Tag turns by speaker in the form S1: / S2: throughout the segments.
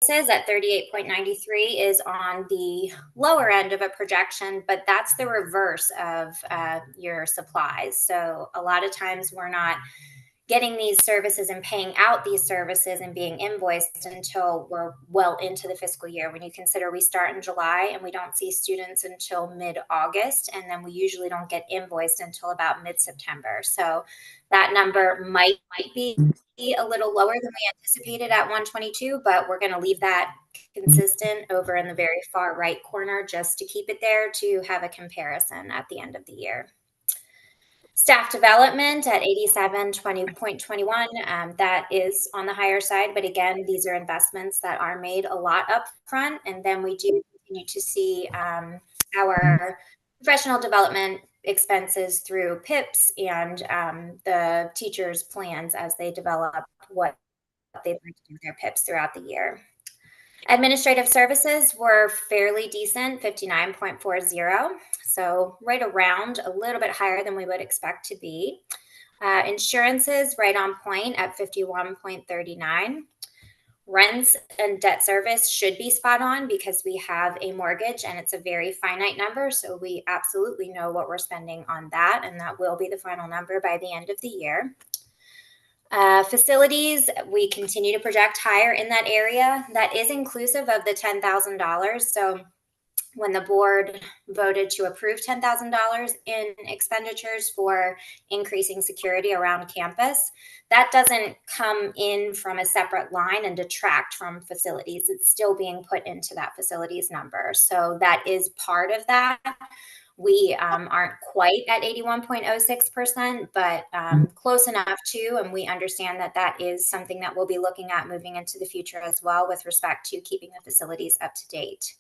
S1: at 38.93 is on the lower end of a projection, but that's the reverse of your supplies. So a lot of times we're not getting these services and paying out these services and being invoiced until we're well into the fiscal year. When you consider we start in July and we don't see students until mid-August, and then we usually don't get invoiced until about mid-September. So that number might be a little lower than we anticipated at 122, but we're going to leave that consistent over in the very far right corner just to keep it there to have a comparison at the end of the year. Staff development at 87.21, that is on the higher side, but again, these are investments that are made a lot up front, and then we do continue to see our professional development expenses through PIPs and the teachers' plans as they develop what they'd like to do with their PIPs throughout the year. Administrative services were fairly decent, 59.40. So right around a little bit higher than we would expect to be. Insurances right on point at 51.39. Rents and debt service should be spot on because we have a mortgage and it's a very finite number. So we absolutely know what we're spending on that, and that will be the final number by the end of the year. Facilities, we continue to project higher in that area. That is inclusive of the $10,000. So when the board voted to approve $10,000 in expenditures for increasing security around campus, that doesn't come in from a separate line and detract from facilities. It's still being put into that facilities number. So that is part of that. We aren't quite at 81.06%, but close enough to, and we understand that that is something that we'll be looking at moving into the future as well with respect to keeping the facilities up to date.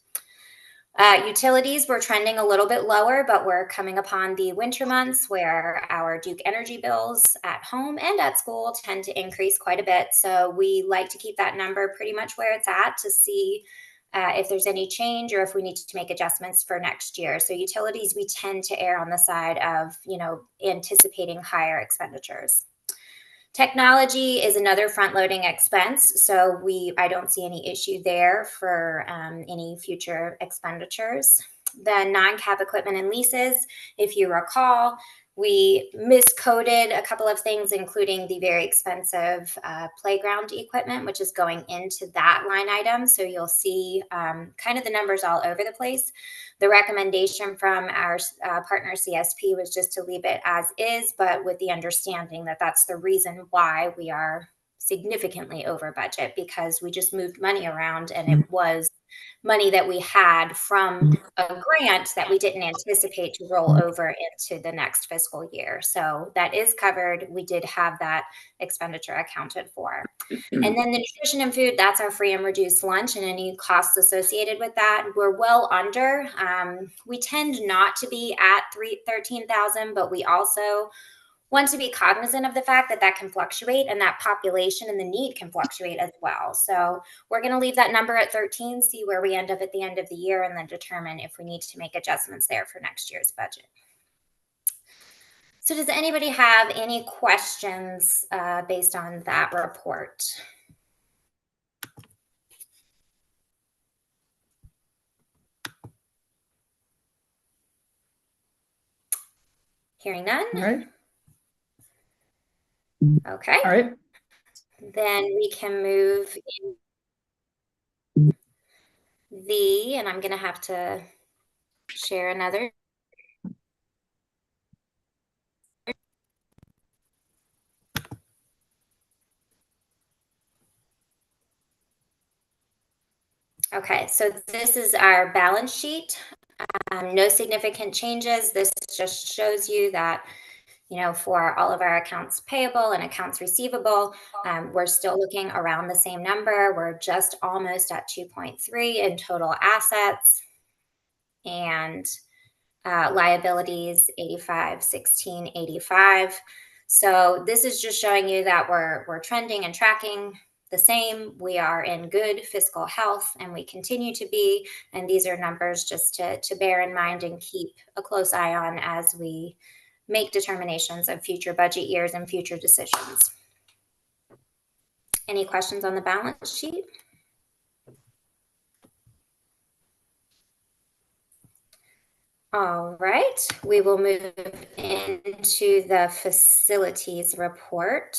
S1: Utilities were trending a little bit lower, but we're coming upon the winter months where our Duke Energy bills at home and at school tend to increase quite a bit. So we like to keep that number pretty much where it's at to see if there's any change or if we need to make adjustments for next year. So utilities, we tend to err on the side of, anticipating higher expenditures. Technology is another front-loading expense, so I don't see any issue there for any future expenditures. The non-cap equipment and leases, if you recall, we miscoded a couple of things, including the very expensive playground equipment, which is going into that line item. So you'll see kind of the numbers all over the place. The recommendation from our partner CSP was just to leave it as is, but with the understanding that that's the reason why we are significantly over budget, because we just moved money around and it was money that we had from a grant that we didn't anticipate to roll over into the next fiscal year. So that is covered. We did have that expenditure accounted for. And then the nutrition and food, that's our free and reduced lunch and any costs associated with that. We're well under. We tend not to be at 13,000, but we also want to be cognizant of the fact that that can fluctuate and that population and the need can fluctuate as well. So we're going to leave that number at 13, see where we end up at the end of the year, and then determine if we need to make adjustments there for next year's budget. So does anybody have any questions based on that report? Hearing none.
S2: All right.
S1: Okay.
S2: All right.
S1: Then we can move and I'm going to have to share another. Okay, so this is our balance sheet. No significant changes. This just shows you that, for all of our accounts payable and accounts receivable, we're still looking around the same number. We're just almost at 2.3 in total assets, and liabilities 85,1685. So this is just showing you that we're trending and tracking the same. We are in good fiscal health, and we continue to be. And these are numbers just to bear in mind and keep a close eye on as we make determinations of future budget years and future decisions. Any questions on the balance sheet? All right, we will move into the facilities report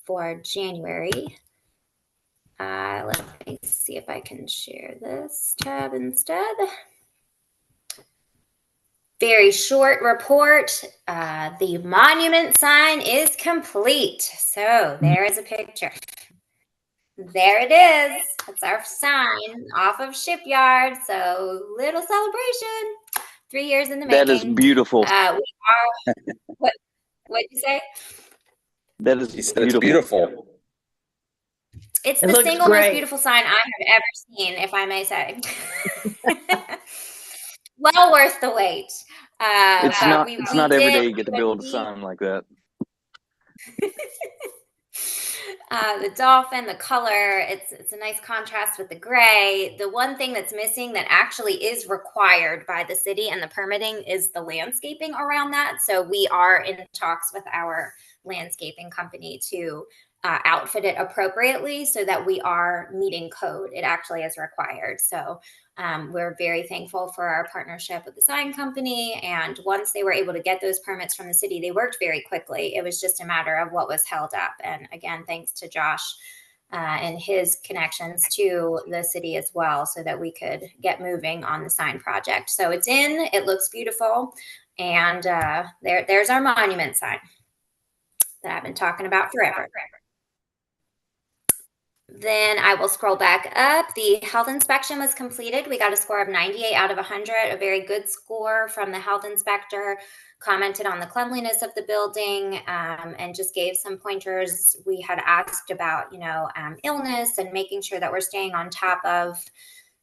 S1: for January. Let me see if I can share this tab instead. Very short report. The monument sign is complete. So there is a picture. There it is. That's our sign off of Shipyard. So little celebration. 3 years in the
S2: That is
S1: making.
S2: beautiful.
S1: We are. What'd you say?
S2: That is beautiful.
S3: beautiful.
S1: It's
S4: It
S1: the
S4: looks
S1: single
S4: great.
S1: most beautiful sign I have ever seen, if I may say. Well worth the wait.
S2: It's
S1: but
S2: not every day you
S1: did
S2: get to build a sign like that.
S1: The dolphin, the color, it's a nice contrast with the gray. The one thing that's missing that actually is required by the city and the permitting is the landscaping around that. So we are in talks with our landscaping company to outfit it appropriately so that we are meeting code. It actually is required. So we're very thankful for our partnership with the sign company. And once they were able to get those permits from the city, they worked very quickly. It was just a matter of what was held up. And again, thanks to Josh and his connections to the city as well, so that we could get moving on the sign project. So it's in, it looks beautiful. And there's our monument sign that I've been talking about forever. Then I will scroll back up. The health inspection was completed. We got a score of 98 out of 100, a very good score from the health inspector. Commented on the cleanliness of the building and just gave some pointers. We had asked about, illness and making sure that we're staying on top of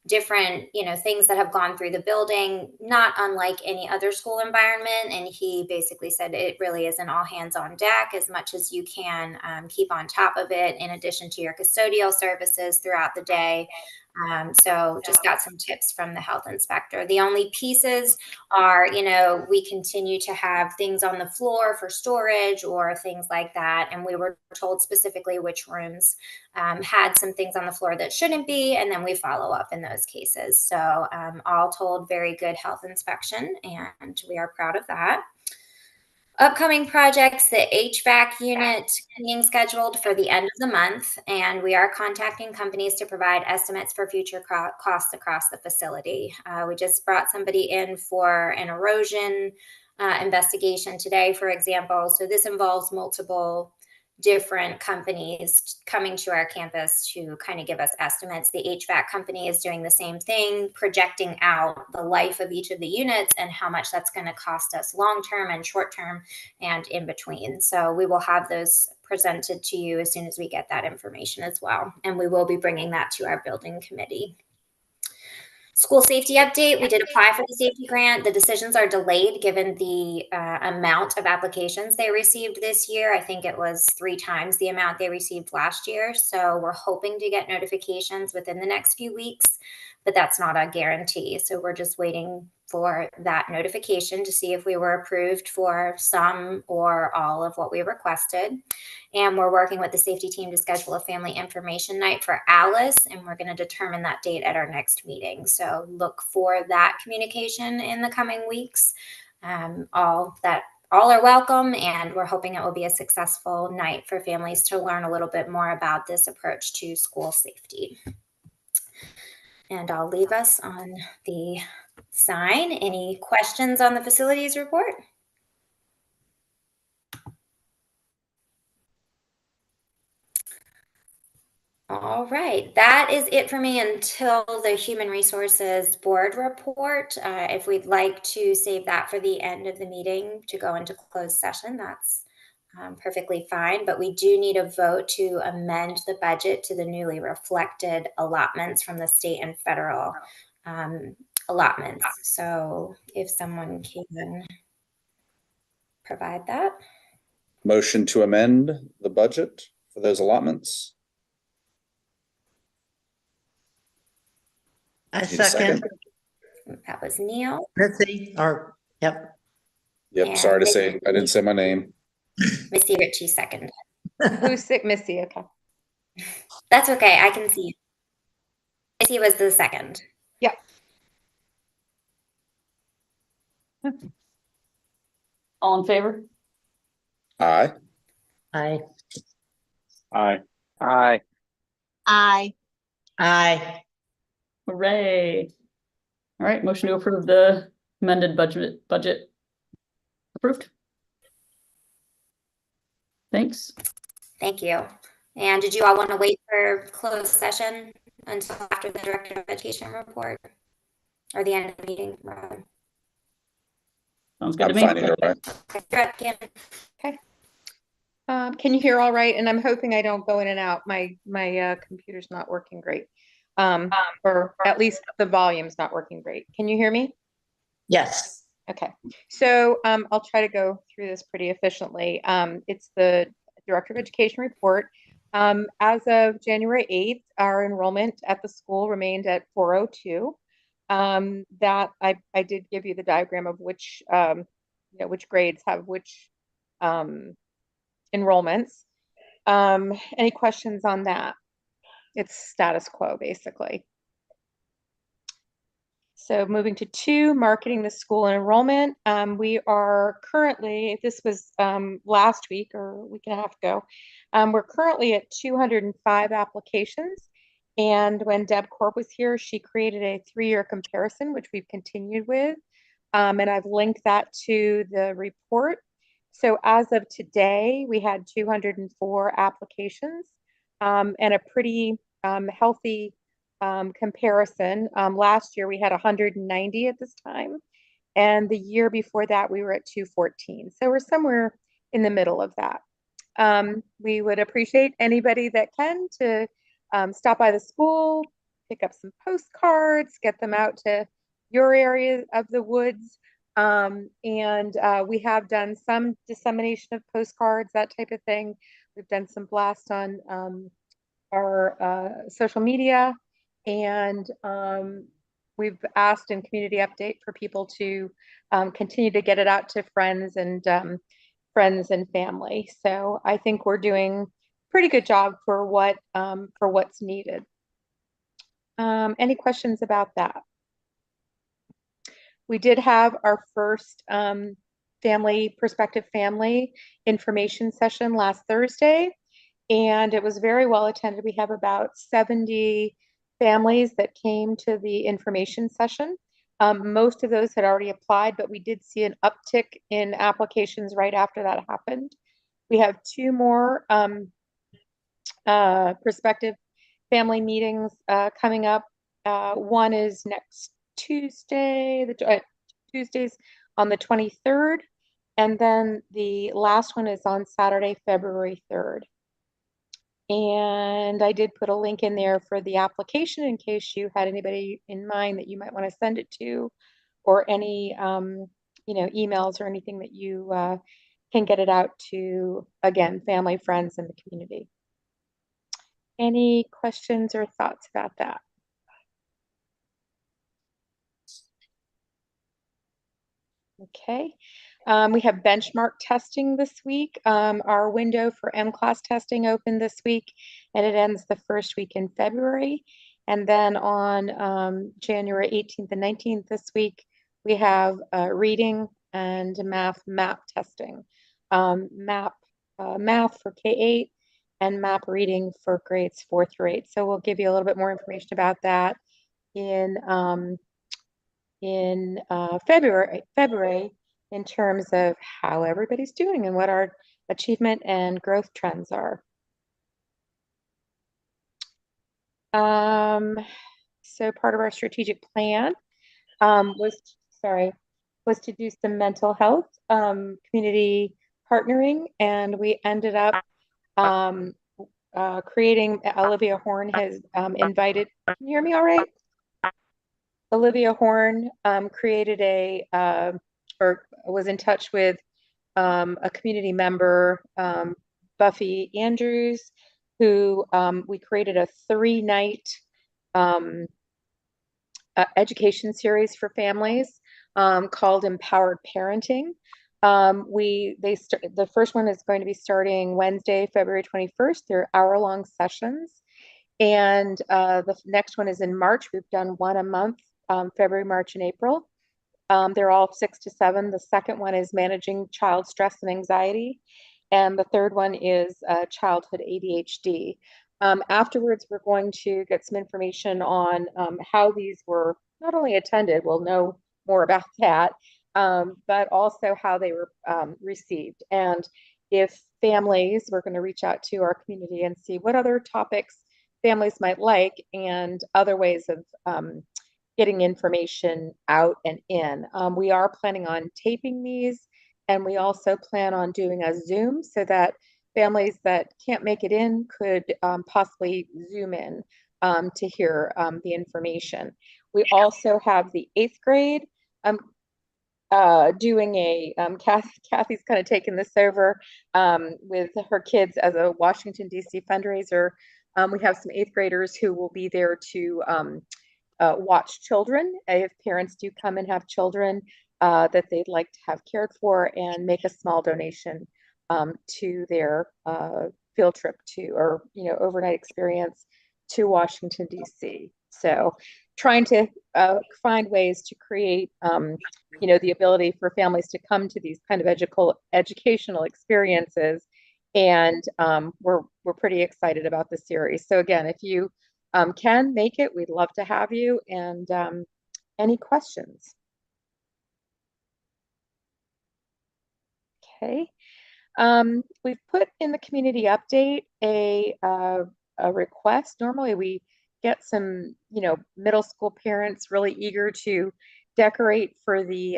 S1: different things that have gone through the building, not unlike any other school environment. And he basically said it really is an all hands on deck, as much as you can keep on top of it, in addition to your custodial services throughout the day. So just got some tips from the health inspector. The only pieces are, we continue to have things on the floor for storage or things like that. And we were told specifically which rooms had some things on the floor that shouldn't be. And then we follow up in those cases. So all told, very good health inspection. And we are proud of that. Upcoming projects, the HVAC unit being scheduled for the end of the month, and we are contacting companies to provide estimates for future costs across the facility. We just brought somebody in for an erosion investigation today, for example. So this involves multiple different companies coming to our campus to kind of give us estimates. The HVAC company is doing the same thing, projecting out the life of each of the units and how much that's going to cost us long-term and short-term and in between. So we will have those presented to you as soon as we get that information as well. And we will be bringing that to our building committee. School safety update. We did apply for the safety grant. The decisions are delayed given the amount of applications they received this year. I think it was 3 times the amount they received last year. So we're hoping to get notifications within the next few weeks, but that's not a guarantee. So we're just waiting for that notification to see if we were approved for some or all of what we requested. And we're working with the safety team to schedule a family information night for Alice, and we're going to determine that date at our next meeting. So look for that communication in the coming weeks. All are welcome, and we're hoping it will be a successful night for families to learn a little bit more about this approach to school safety. And I'll leave us on the sign. Any questions on the facilities report? All right, that is it for me until the Human Resources Board report. If we'd like to save that for the end of the meeting to go into closed session, that's perfectly fine. But we do need a vote to amend the budget to the newly reflected allotments from the state and federal allotments. So if someone can provide that.
S3: Motion to amend the budget for those allotments.
S4: I
S3: Need a
S4: second.
S1: That was Neil.
S4: Missy, or, yep.
S3: Yep,
S1: And
S3: sorry to say, I didn't say my name.
S1: Missy Ritchie second.
S5: Who's sick, Missy? Okay.
S1: That's okay. I can see. Missy was the second.
S5: Yeah.
S6: All in favor?
S3: Aye.
S4: Aye.
S2: Aye. Aye.
S7: Aye.
S4: Aye.
S6: Hooray. All right, motion to approve the amended budget approved. Thanks.
S1: Thank you. And did you all want to wait for closed session until after the Director of Education report? Or the end of the meeting, rather?
S6: Sounds good
S3: I'm
S6: to me.
S3: fine either way.
S1: Kim?
S5: Can you hear all right? And I'm hoping I don't go in and out. My computer's not working great. Or at least the volume's not working great. Can you hear me?
S4: Yes.
S5: Okay. So I'll try to go through this pretty efficiently. It's the Director of Education report. As of January 8th, our enrollment at the school remained at 402. That I did give you the diagram of which which grades have which enrollments. Any questions on that? It's status quo, basically. So moving to 2, marketing the school and enrollment. We are currently, this was last week or a week and a half ago, we're currently at 205 applications. And when Deb Corp was here, she created a 3-year comparison, which we've continued with. And I've linked that to the report. So as of today, we had 204 applications and a pretty healthy comparison. Last year we had 190 at this time, and the year before that we were at 214. So we're somewhere in the middle of that. We would appreciate anybody that can to stop by the school, pick up some postcards, get them out to your area of the woods. And we have done some dissemination of postcards, that type of thing. We've done some blasts on our social media, and we've asked in community update for people to continue to get it out to friends and family. So I think we're doing a pretty good job for what's needed. Any questions about that? We did have our first prospective family information session last Thursday, and it was very well attended. We have about 70 families that came to the information session. Most of those had already applied, but we did see an uptick in applications right after that happened. We have 2 more prospective family meetings coming up. One is next Tuesday, Tuesdays on the 23rd, and then the last one is on Saturday, February 3rd. And I did put a link in there for the application in case you had anybody in mind that you might want to send it to, or any emails or anything that you can get it out to, again, family, friends, and the community. Any questions or thoughts about that? Okay. We have benchmark testing this week. Our window for MClass testing opened this week, and it ends the first week in February. And then on January 18th and 19th this week, we have reading and math map testing. Math for K-8 and map reading for grades 4 through 8. So we'll give you a little bit more information about that in February in terms of how everybody's doing and what our achievement and growth trends are. So part of our strategic plan was to do some mental health community partnering, and we ended up creating. Olivia Horn has invited. Can you hear me all right? Olivia Horn created or was in touch with a community member, Buffy Andrews, who we created a 3-night education series for families called Empowered Parenting. The first one is going to be starting Wednesday, February 21st. They're hour-long sessions. And the next one is in March. We've done one a month, February, March, and April. They're all 6 to 7. The second one is managing child stress and anxiety. And the third one is childhood ADHD. Afterwards, we're going to get some information on how these were not only attended, we'll know more about that, but also how they were received. And if families, we're going to reach out to our community and see what other topics families might like and other ways of getting information out and in. We are planning on taping these, and we also plan on doing a Zoom so that families that can't make it in could possibly Zoom in to hear the information. We also have the 8th grade doing a Kathy's kind of taken this over with her kids as a Washington DC fundraiser. We have some 8th graders who will be there to watch children if parents do come and have children that they'd like to have cared for, and make a small donation to their field trip to, or overnight experience to Washington DC. So trying to find ways to create the ability for families to come to these kind of educational experiences, and we're pretty excited about the series. So again, if you can make it, we'd love to have you. And any questions? Okay. We've put in the community update a request. Normally we get some, middle school parents really eager to decorate for the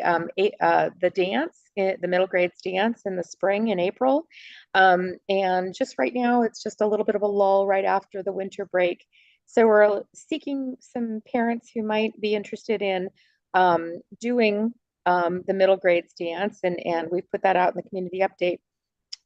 S5: dance, the middle grades dance in the spring in April. And just right now, it's just a little bit of a lull right after the winter break. So we're seeking some parents who might be interested in doing the middle grades dance, and we've put that out in the community update.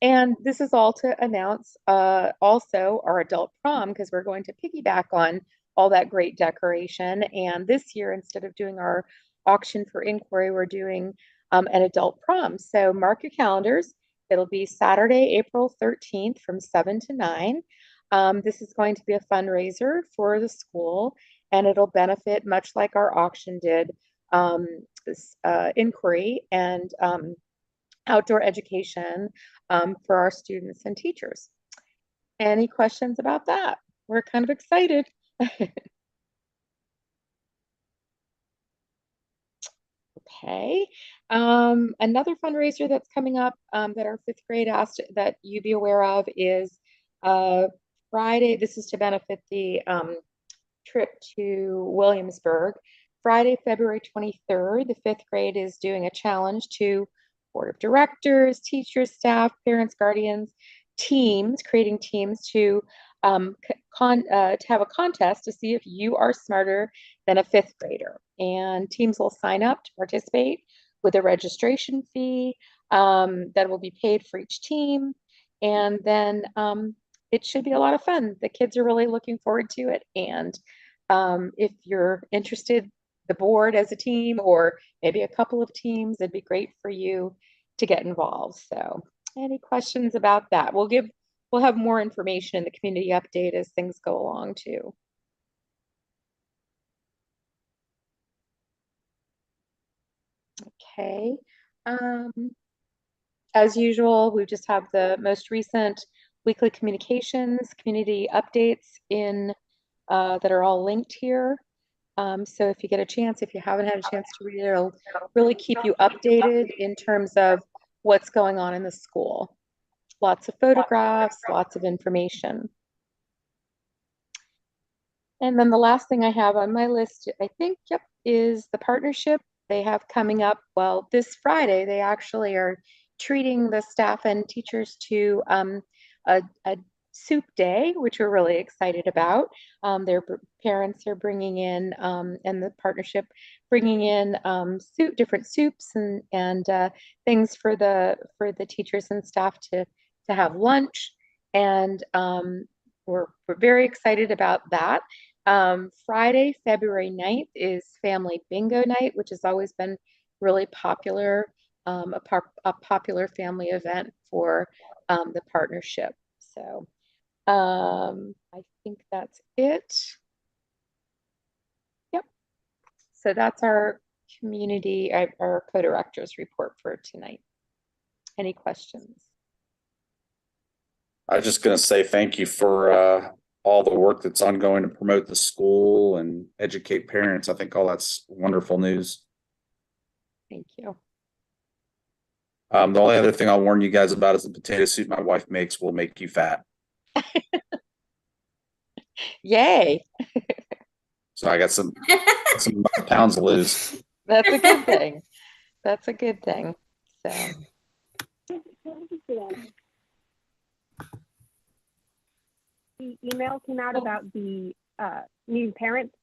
S5: And this is all to announce also our adult prom, because we're going to piggyback on all that great decoration. And this year, instead of doing our auction for inquiry, we're doing an adult prom. So mark your calendars. It'll be Saturday, April 13th from 7 to 9. This is going to be a fundraiser for the school, and it'll benefit, much like our auction did, this inquiry and outdoor education for our students and teachers. Any questions about that? We're kind of excited. Okay. Another fundraiser that's coming up that our 5th grade asked that you be aware of is Friday. This is to benefit the trip to Williamsburg. Friday, February 23rd, the 5th grade is doing a challenge to board of directors, teachers, staff, parents, guardians, teams, creating teams to have a contest to see if you are smarter than a 5th grader. And teams will sign up to participate with a registration fee that will be paid for each team. And then it should be a lot of fun. The kids are really looking forward to it. And if you're interested, the board as a team, or maybe a couple of teams, it'd be great for you to get involved. So any questions about that? We'll have more information in the community update as things go along too. Okay. As usual, we just have the most recent weekly communications, community updates in that are all linked here. So if you get a chance, if you haven't had a chance to read it, it'll really keep you updated in terms of what's going on in the school. Lots of photographs, lots of information. And then the last thing I have on my list, I think, yep, is the partnership they have coming up. Well, this Friday, they actually are treating the staff and teachers to a soup day, which we're really excited about. Their parents are bringing in, and the partnership bringing in different soups and things for the teachers and staff to have lunch. And we're very excited about that. Friday, February 9th is Family Bingo Night, which has always been really popular, a popular family event for the partnership. So I think that's it. Yep. So that's our community, our co-directors report for tonight. Any questions?
S3: I was just gonna say thank you for all the work that's ongoing to promote the school and educate parents. I think all that's wonderful news.
S5: Thank you.
S3: The only other thing I'll warn you guys about is the potato soup my wife makes will make you fat.
S5: Yay,
S3: So I got some pounds to lose.
S5: that's a good thing. That's a good thing. So,
S7: The email came out about the needing parents.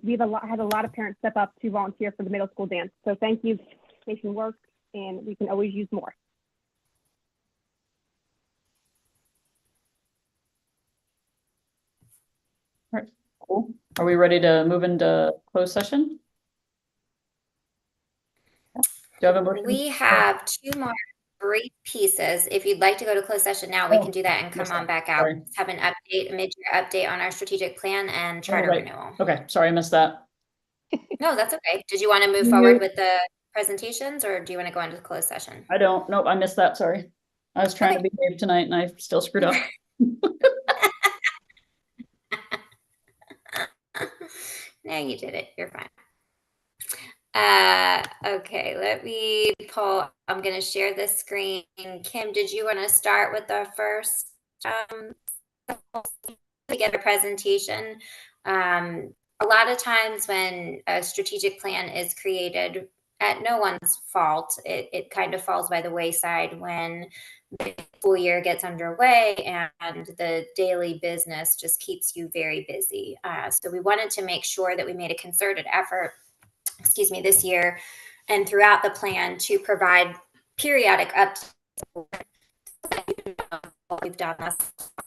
S7: We've had a lot of parents step up to volunteer for the middle school dance. So thank you, making work, and we can always use more.
S6: All right, cool. Are we ready to move into closed session? Do you have a motion?
S1: We have two more brief pieces. If you'd like to go to closed session now, we can do that and come on back out.
S6: Sorry.
S1: Have an update, a mid-year update on our strategic plan and charter
S6: right.
S1: renewal.
S6: Okay, sorry, I missed that.
S1: No, that's okay. Did you want to move forward with the presentations, or do you want to go into closed session?
S6: I don't, nope, I missed that, sorry. I was trying to behave tonight and I still screwed up.
S1: No, you did it. You're fine. Okay, let me pull. I'm going to share this screen. Kim, did you want to start with the first to get a presentation? A lot of times when a strategic plan is created, at no one's fault, it kind of falls by the wayside when the school year gets underway and the daily business just keeps you very busy. So we wanted to make sure that we made a concerted effort, this year and throughout the plan to provide periodic updates what we've done thus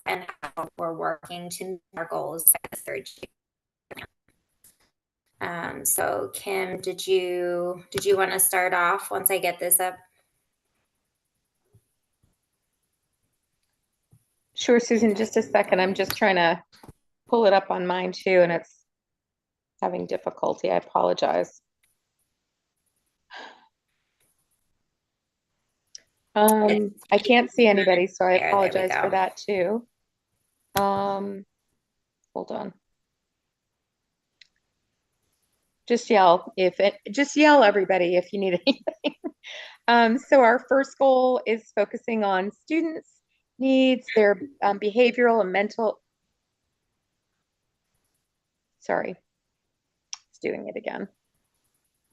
S1: and how we're working to meet our goals for the third year. So Kim, did you want to start off once I get this up?
S5: sure, Susan, just a second. I'm just trying to pull it up on mine too, and it's having difficulty. I apologize. I can't see anybody, so I
S1: There we
S5: apologize
S1: go.
S5: for that too. Hold on. Just yell everybody if you need anything. So our first goal is focusing on students' needs, their behavioral and mental. Sorry, it's doing it again.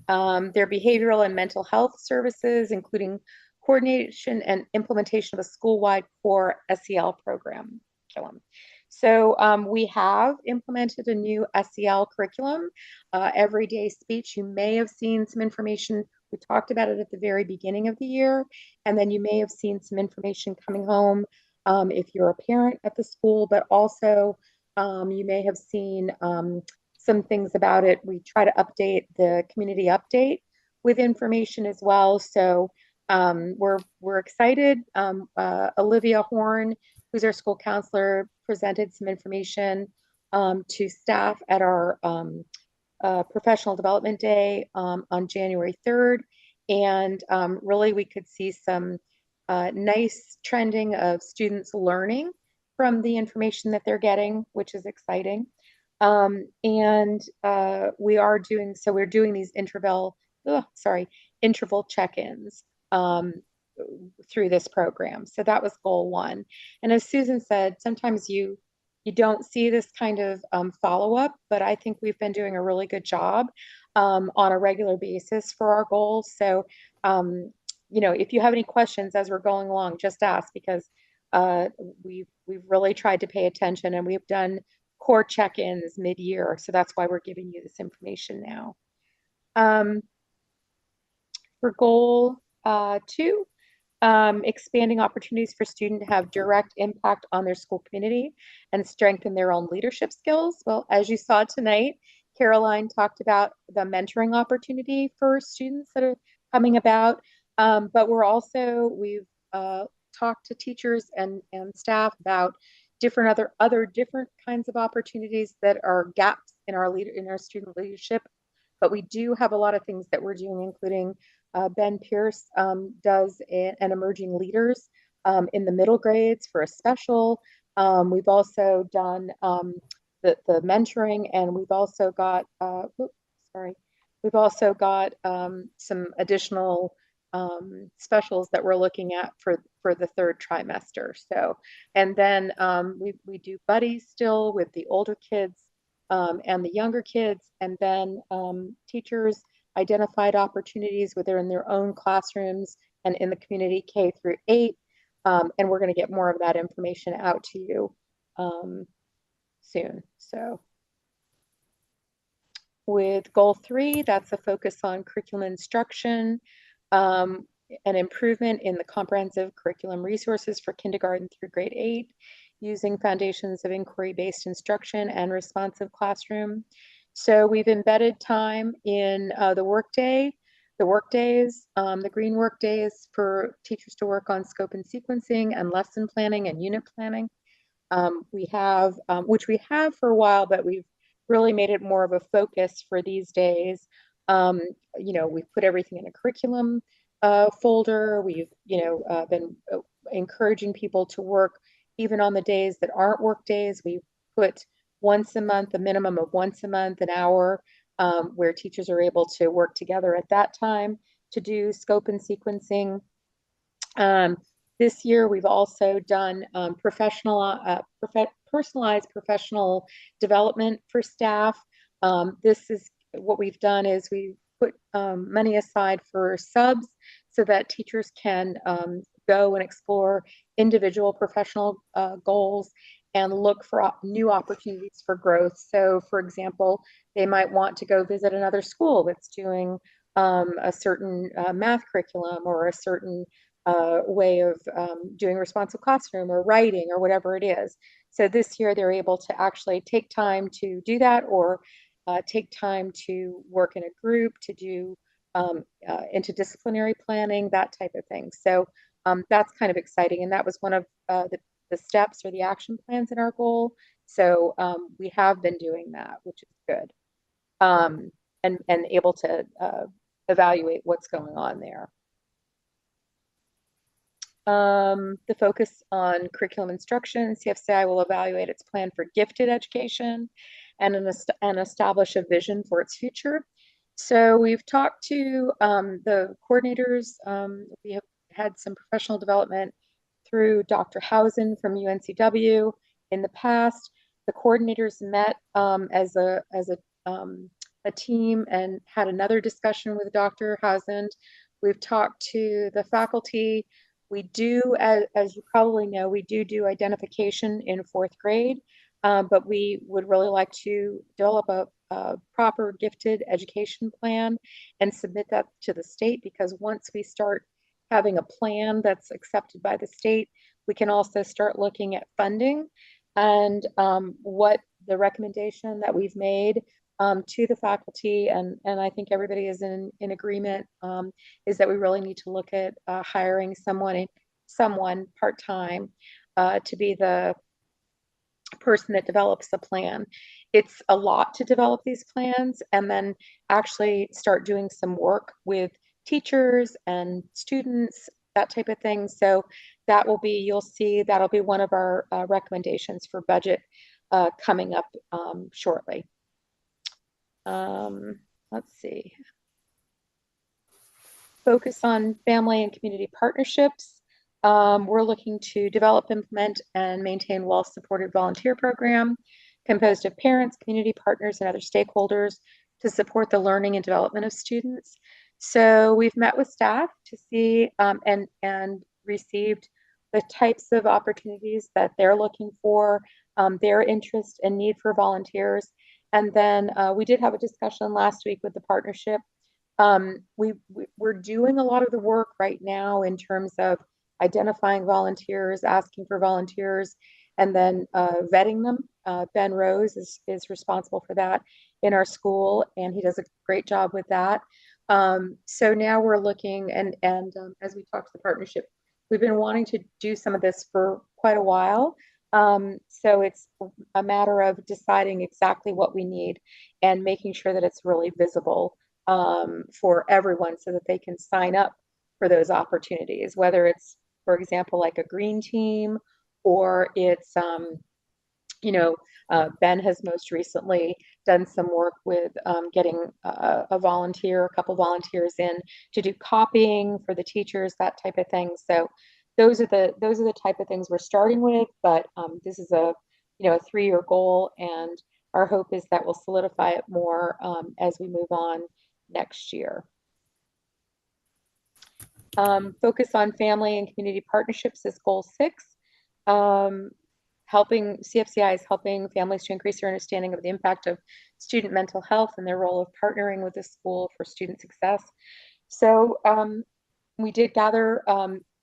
S5: Their behavioral and mental health services, including coordination and implementation of a school-wide core SEL program curriculum. So we have implemented a new SEL curriculum, everyday speech. You may have seen some information. We talked about it at the very beginning of the year, and then you may have seen some information coming home if you're a parent at the school, but also you may have seen some things about it. We try to update the community update with information as well. So we're excited. Olivia Horn, who's our school counselor, presented some information to staff at our professional development day on January 3rd. And really we could see some nice trending of students learning from the information that they're getting, which is exciting. We're doing these interval check-ins through this program. So that was goal one. And as Susan said, sometimes you don't see this kind of follow-up, but I think we've been doing a really good job on a regular basis for our goals. So, if you have any questions as we're going along, just ask, because we've really tried to pay attention, and we've done core check-ins mid-year. So that's why we're giving you this information now. For goal 2, expanding opportunities for students to have direct impact on their school community and strengthen their own leadership skills. Well, as you saw tonight, Caroline talked about the mentoring opportunity for students that are coming about. But we've talked to teachers and staff about other different kinds of opportunities that are gaps in our student leadership But we do have a lot of things that we're doing, including Ben Pierce does an emerging leaders in the middle grades for a special. We've also done the mentoring, and we've also got we've also got some additional specials that we're looking at for the third trimester. So, and then we do buddies still with the older kids and the younger kids, and then teachers identified opportunities within their own classrooms and in the community K-8. And we're going to get more of that information out to you soon. So with goal 3, that's a focus on curriculum instruction, an improvement in the comprehensive curriculum resources for kindergarten through grade 8, using foundations of inquiry-based instruction and responsive classroom. So we've embedded time in the workdays, the green work days for teachers to work on scope and sequencing and lesson planning and unit planning. We have, which we have for a while, but we've really made it more of a focus for these days. You know, we've put everything in a curriculum folder. We've, been encouraging people to work even on the days that aren't work days. We put once a month, a minimum of once a month, an hour where teachers are able to work together at that time to do scope and sequencing. This year, we've also done personalized professional development for staff. This is what we've done is we put money aside for subs so that teachers can go and explore individual professional goals and look for new opportunities for growth. So, for example, they might want to go visit another school that's doing a certain math curriculum or a certain way of doing responsive classroom or writing or whatever it is. So this year they're able to actually take time to do that, or take time to work in a group to do interdisciplinary planning, that type of thing. So that's kind of exciting. And that was one of the steps or the action plans in our goal. So we have been doing that, which is good. And able to evaluate what's going on there. The focus on curriculum instruction, CFCI will evaluate its plan for gifted education and establish a vision for its future. So we've talked to the coordinators. We have had some professional development through Dr. Hausen from UNCW in the past. The coordinators met as a team and had another discussion with Dr. Hausen. We've talked to the faculty. We do, as you probably know, we do identification in 4th grade, but we would really like to develop a proper gifted education plan and submit that to the state, because once we start having a plan that's accepted by the state, we can also start looking at funding. And what the recommendation that we've made to the faculty, and I think everybody is in agreement, is that we really need to look at hiring someone part-time to be the person that develops the plan. It's a lot to develop these plans and then actually start doing some work with teachers and students, that type of thing. So that will be, you'll see, that'll be one of our recommendations for budget coming up shortly. Let's see. Focus on family and community partnerships. We're looking to develop, implement, and maintain well-supported volunteer program composed of parents, community partners, and other stakeholders to support the learning and development of students. So we've met with staff to see and received the types of opportunities that they're looking for, their interest and need for volunteers. And then we did have a discussion last week with the partnership. We're doing a lot of the work right now in terms of identifying volunteers, asking for volunteers, and then vetting them. Ben Rose is responsible for that in our school, and he does a great job with that. So now we're looking, and as we talk to the partnership, we've been wanting to do some of this for quite a while. So it's a matter of deciding exactly what we need and making sure that it's really visible for everyone so that they can sign up for those opportunities, whether it's, for example, like a green team or it's, Ben has most recently done some work with getting a volunteer, a couple volunteers in to do copying for the teachers, that type of thing. So those are the type of things we're starting with, but this is a 3-year goal, and our hope is that we'll solidify it more as we move on next year. Focus on family and community partnerships is goal 6. CFCI is helping families to increase their understanding of the impact of student mental health and their role of partnering with the school for student success. So we did gather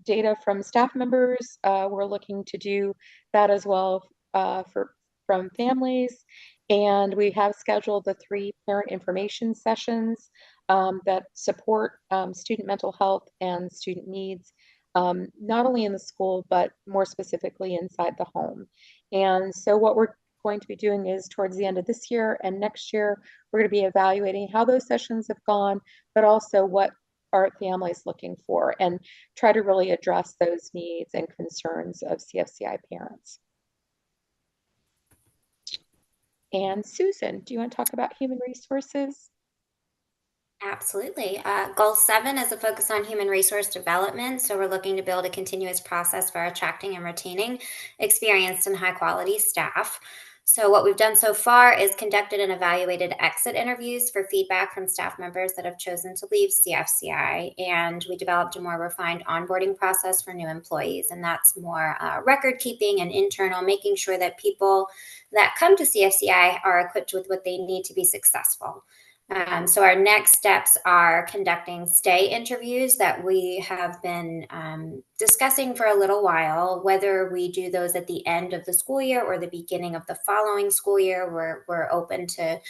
S5: data from staff members. We're looking to do that as well from families. And we have scheduled the 3 parent information sessions that support student mental health and student needs, not only in the school, but more specifically inside the home. And so what we're going to be doing is towards the end of this year and next year, we're going to be evaluating how those sessions have gone, but also what are families looking for, and try to really address those needs and concerns of CFCI parents. And Susan, do you want to talk about human resources?
S1: Absolutely. Goal 7 is a focus on human resource development. So we're looking to build a continuous process for attracting and retaining experienced and high quality staff. So what we've done so far is conducted and evaluated exit interviews for feedback from staff members that have chosen to leave CFCI. And we developed a more refined onboarding process for new employees. And that's more record keeping and internal, making sure that people that come to CFCI are equipped with what they need to be successful. So our next steps are conducting stay interviews that we have been discussing for a little while. Whether we do those at the end of the school year or the beginning of the following school year, we're open to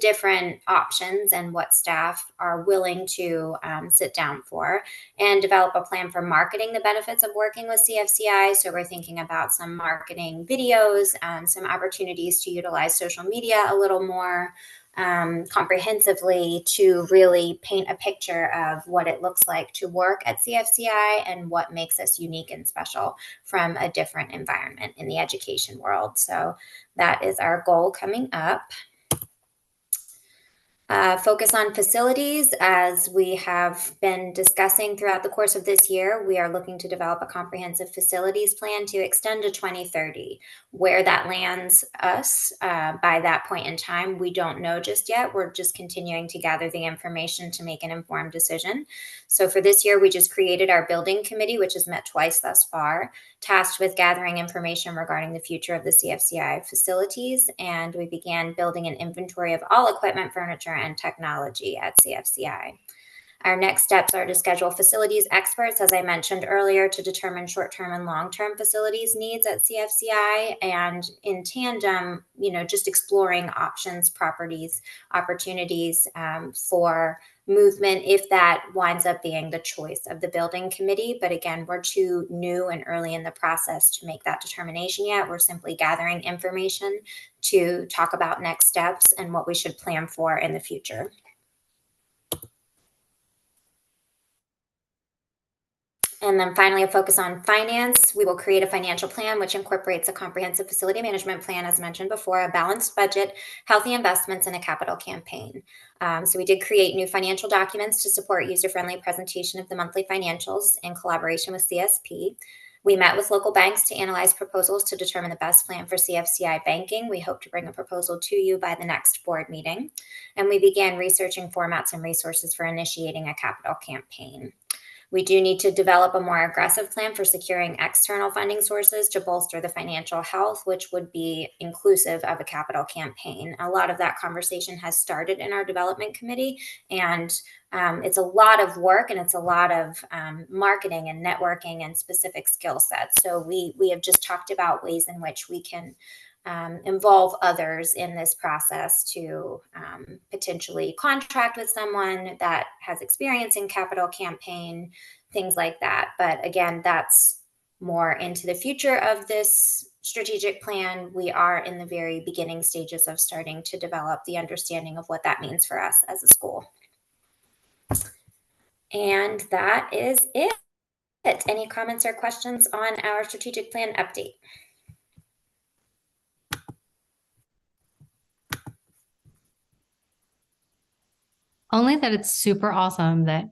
S1: different options and what staff are willing to sit down for, and develop a plan for marketing the benefits of working with CFCI. So we're thinking about some marketing videos, some opportunities to utilize social media a little more comprehensively to really paint a picture of what it looks like to work at CFCI and what makes us unique and special from a different environment in the education world. So that is our goal coming up. Focus on facilities. As we have been discussing throughout the course of this year, we are looking to develop a comprehensive facilities plan to extend to 2030. Where that lands us by that point in time, we don't know just yet. We're just continuing to gather the information to make an informed decision. So for this year, we just created our building committee, which has met twice thus far, tasked with gathering information regarding the future of the CFCI facilities. And we began building an inventory of all equipment, furniture, and technology at CFCI. Our next steps are to schedule facilities experts, as I mentioned earlier, to determine short-term and long-term facilities needs at CFCI, and in tandem, just exploring options, properties, opportunities for movement if that winds up being the choice of the building committee. But again, we're too new and early in the process to make that determination yet. We're simply gathering information to talk about next steps and what we should plan for in the future. And then finally, a focus on finance. We will create a financial plan which incorporates a comprehensive facility management plan, as mentioned before, a balanced budget, healthy investments, and a capital campaign. So we did create new financial documents to support user-friendly presentation of the monthly financials in collaboration with CSP. We met with local banks to analyze proposals to determine the best plan for CFCI banking. We hope to bring a proposal to you by the next board meeting. And we began researching formats and resources for initiating a capital campaign. We do need to develop a more aggressive plan for securing external funding sources to bolster the financial health, which would be inclusive of a capital campaign. A lot of that conversation has started in our development committee, and it's a lot of work, and it's a lot of marketing and networking and specific skill sets. So we have just talked about ways in which we can involve others in this process to potentially contract with someone that has experience in capital campaign, things like that. But again, that's more into the future of this strategic plan, we are in the very beginning stages of starting to develop the understanding of what that means for us as a school. And that is it. Any comments or questions on our strategic plan update?
S8: Only that it's super awesome that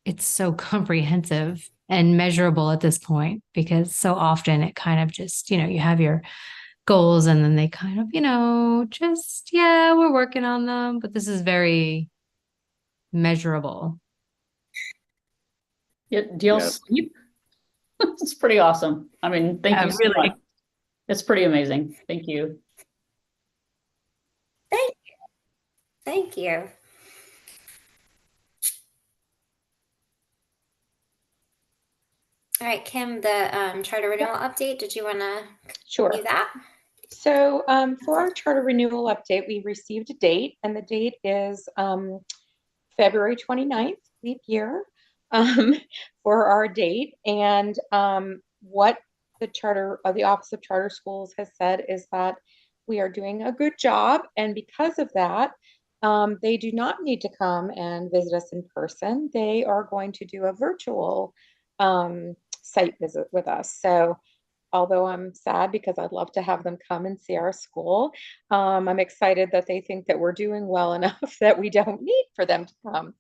S8: it's so comprehensive and measurable at this point, because so often it kind of just, you have your goals and then they kind of, just, yeah, we're working on them, but this is very measurable.
S6: Yeah, do y'all
S2: Yes.
S6: sleep? It's pretty awesome. I mean, thank you so
S8: Really.
S6: much. It's pretty amazing. Thank you.
S1: Thank you. All right, Kim, the charter renewal update, did you want to
S5: Sure.
S1: do that?
S5: So for our charter renewal update, we received a date, and the date is February 29th, leap year, for our date. And what the Office of Charter Schools has said is that we are doing a good job. And because of that, they do not need to come and visit us in person. They are going to do a virtual site visit with us. So although I'm sad because I'd love to have them come and see our school, I'm excited that they think that we're doing well enough that we don't need for them to come.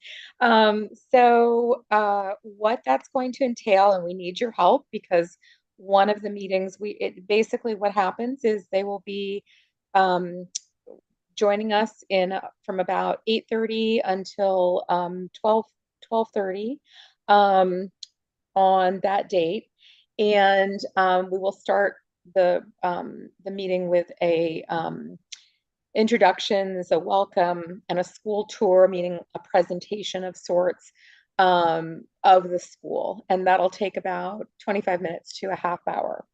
S5: What that's going to entail, and we need your help, because one of the meetings, basically what happens is they will be joining us from about 8:30 until 12:30 on that date. And we will start the meeting with a introductions, a welcome, and a school tour, meaning a presentation of sorts of the school. And that'll take about 25 minutes to a half hour.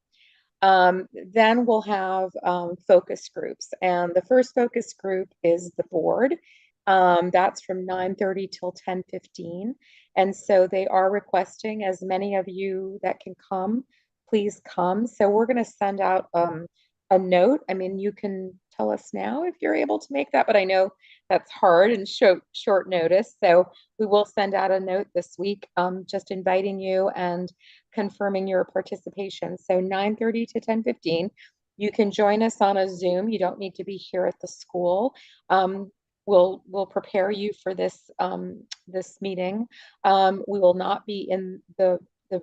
S5: Then we'll have focus groups. And the first focus group is the board. That's from 9:30 till 10:15. And so they are requesting as many of you that can come, please come. So we're going to send out a note. I mean, you can tell us now if you're able to make that, but I know that's hard and short notice. So we will send out a note this week, just inviting you and confirming your participation. So 9:30 to 10:15. You can join us on a Zoom. You don't need to be here at the school. We'll prepare you for this this meeting. We will not be in the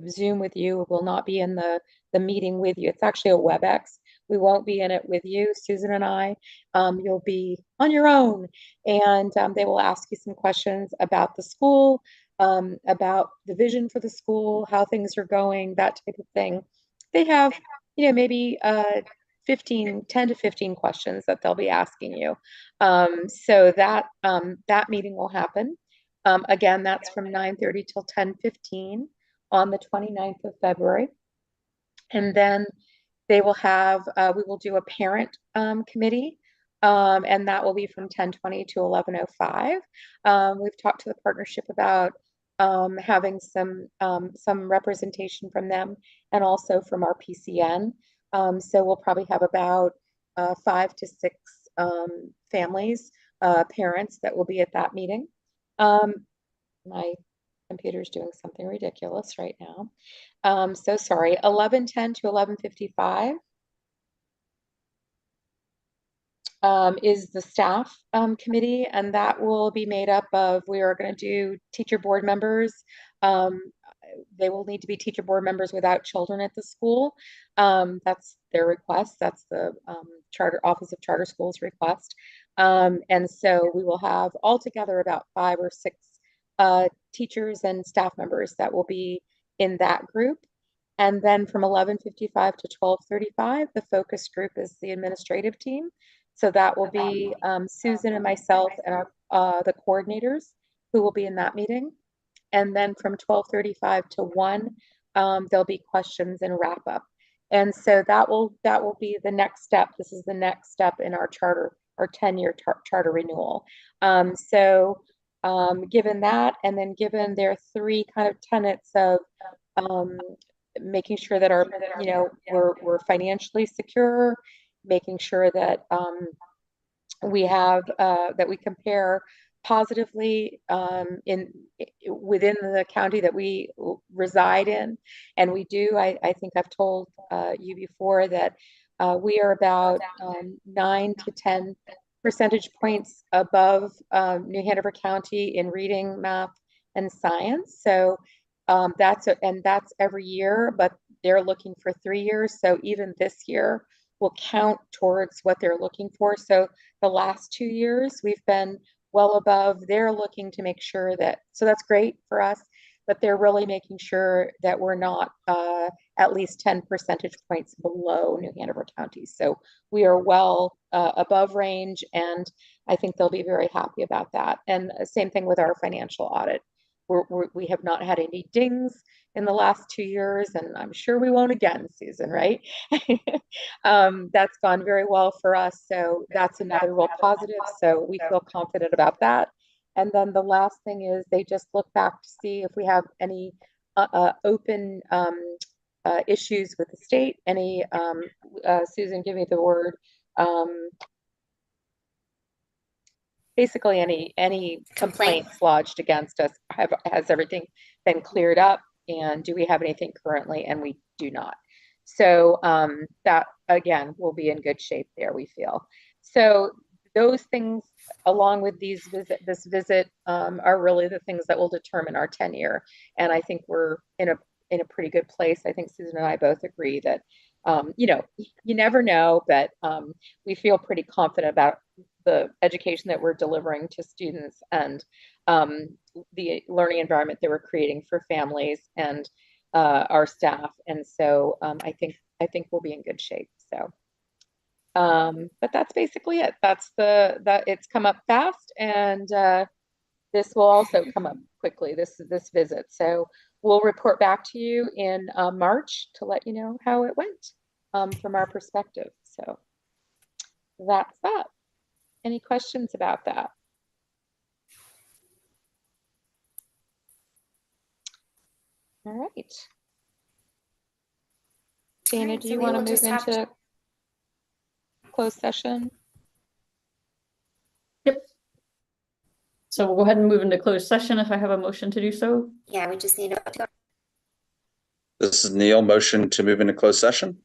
S5: Zoom with you. We will not be in the meeting with you. It's actually a WebEx. We won't be in it with you, Susan and I. You'll be on your own, and they will ask you some questions about the school, about the vision for the school, how things are going, that type of thing. They have, maybe 10 to 15 questions that they'll be asking you. So that meeting will happen. Again, that's from 9:30 till 10:15 on the 29th of February. And then they will have, we will do a parent committee, and that will be from 10:20 to 11:05. We've talked to the partnership about having some representation from them and also from our PCN. So we'll probably have about 5 to 6 families, parents that will be at that meeting. My computer's doing something ridiculous right now. So sorry, 11:10 to 11:55 is the staff committee, and that will be made up of, we are going to do teacher board members. They will need to be teacher board members without children at the school. That's their request. That's the Office of Charter Schools request. And so we will have altogether about 5 or 6 teachers and staff members that will be in that group. And then from 11:55 to 12:35, the focus group is the administrative team. So that will be Susan and myself and the coordinators who will be in that meeting. And then from 12:35 to 1, there'll be questions and wrap up. And so that will be the next step. This is the next step in our charter, our 10-year charter renewal. Given that, and then given their 3 kind of tenets of making sure that our, we're financially secure, making sure that we have that we compare positively within the county that we reside in, and we do. I think I've told you before that we are about 9 to 10 percentage points above New Hanover County in reading, math, and science. So that's every year, but they're looking for 3 years. So even this year will count towards what they're looking for. So the last 2 years we've been well above. They're looking to make sure that, so that's great for us, but they're really making sure that we're not at least 10 percentage points below New Hanover County. So we are well above range, and I think they'll be very happy about that. And same thing with our financial audit. We have not had any dings in the last 2 years, and I'm sure we won't again, Susan, right? That's gone very well for us. So that's another real positive. So we feel confident about that. And then the last thing is they just look back to see if we have any open issues with the state, any, Susan, give me the word, basically any complaints lodged against us. Has everything been cleared up, and do we have anything currently? And we do not. So that, again, will be in good shape there, we feel. So those things, along with this visit, are really the things that will determine our tenure. And I think we're in a pretty good place. I think Susan and I both agree that, you never know, but we feel pretty confident about the education that we're delivering to students, and the learning environment that we're creating for families and our staff. And so I think we'll be in good shape. So but that's basically it. That's that it's come up fast, and this will also come up quickly, this visit. So we'll report back to you in March to let you know how it went from our perspective. So that's that. Any questions about that? All right. Dana, do you want to move into closed session?
S6: Yep. So we'll go ahead and move into closed session if I have a motion to do so.
S1: Yeah, we just need to.
S3: This is Neil, motion to move into closed session.